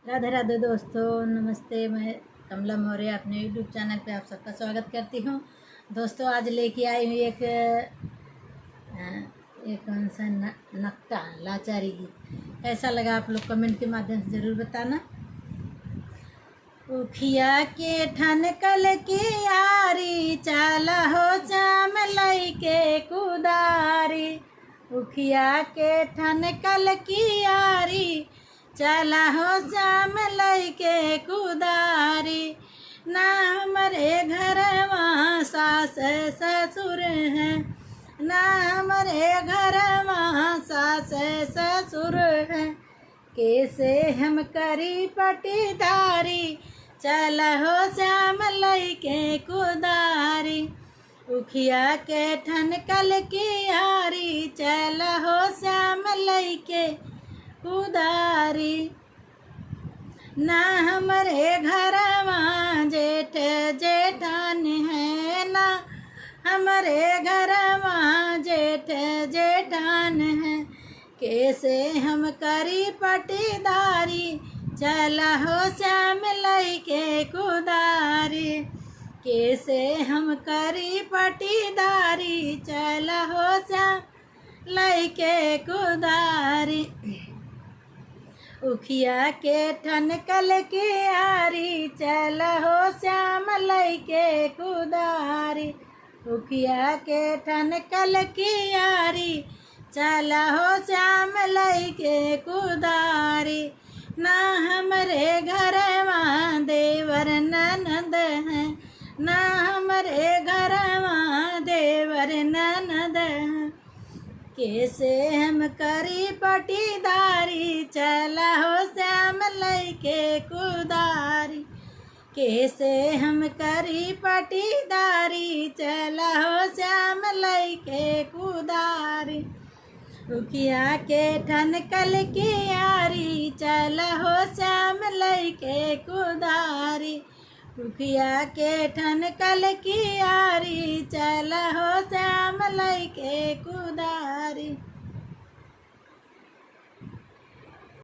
राधे राधे दोस्तों, नमस्ते। मैं कमला मौर्य अपने यूट्यूब चैनल पे आप सबका स्वागत करती हूँ। दोस्तों, आज लेके आई हुई एक कौन सा नक्टा लाचारी गीत कैसा लगा आप लोग कमेंट के माध्यम से ज़रूर बताना। उखिया के ठन कल की यारी चाला हो श्याम लई के कुदारी। उखिया के ठन कल की यारी चला हो श्याम लई के कुदारी। ना हमारे घर वहाँ सास ससुर हैं, ना हमारे घर वहाँ सास ससुर हैं। कैसे हम करी पटीदारी चला हो श्याम लई के कुदारी। उखिया के ठन कल की यारी चला हो श्याम लई के कुदारी। ना हमारे घर वहाँ जेठ जेठान है, ना हमारे घर वहाँ जेठ जेठान है। कैसे हम करी पटीदारी चला हो श्याम लई के कुदारी। कैसे हम करी पटीदारी चला हो श्याम लई के कुदारी। उखिया के ठन कल की यारी चला हो श्याम लई के कुदारी। उखिया के ठन कल की यारी चला हो श्याम लई के कुदारी। ना हमारे घर वहाँ देवर ननद हैं, ना हमारे घर वहाँ देवर ननद हैं। कैसे हम करी पटीदारी चला हो श्याम लई के कुदारी। कैसे हम करी पटीदारी चला हो श्याम लई के कुदारी। उखिया के ठन कल की यारी चला हो श्याम लई के कुदारी। उखिया के ठन कल की यारी चला हो श्याम लई के कुदारी।